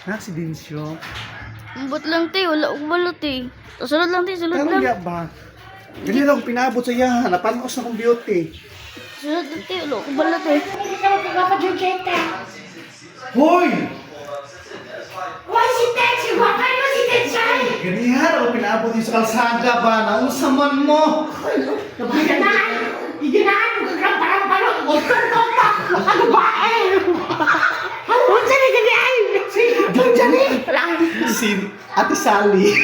Naksidensyo. Ambot lang te, wala ko balot eh. Sulod lang te, sulod Kaya lang. nga ba? Ganyan lang pinabot sa iya. Napanos na kong beauty. Sulod lang te, wala ko balot eh. Hindi ka magpapajujete. Hoy! Why si Ted? Si Guapay mo si Ted Chay! Ganyan ako pinabot yung sa kalsada ba? Nausaman mo! Iganaan! Iganaan! Parang huwag kang kontak! Ano ba eh? Ano ba dyan eh? Ganyan! Si Don Jani! Si Ate Sally.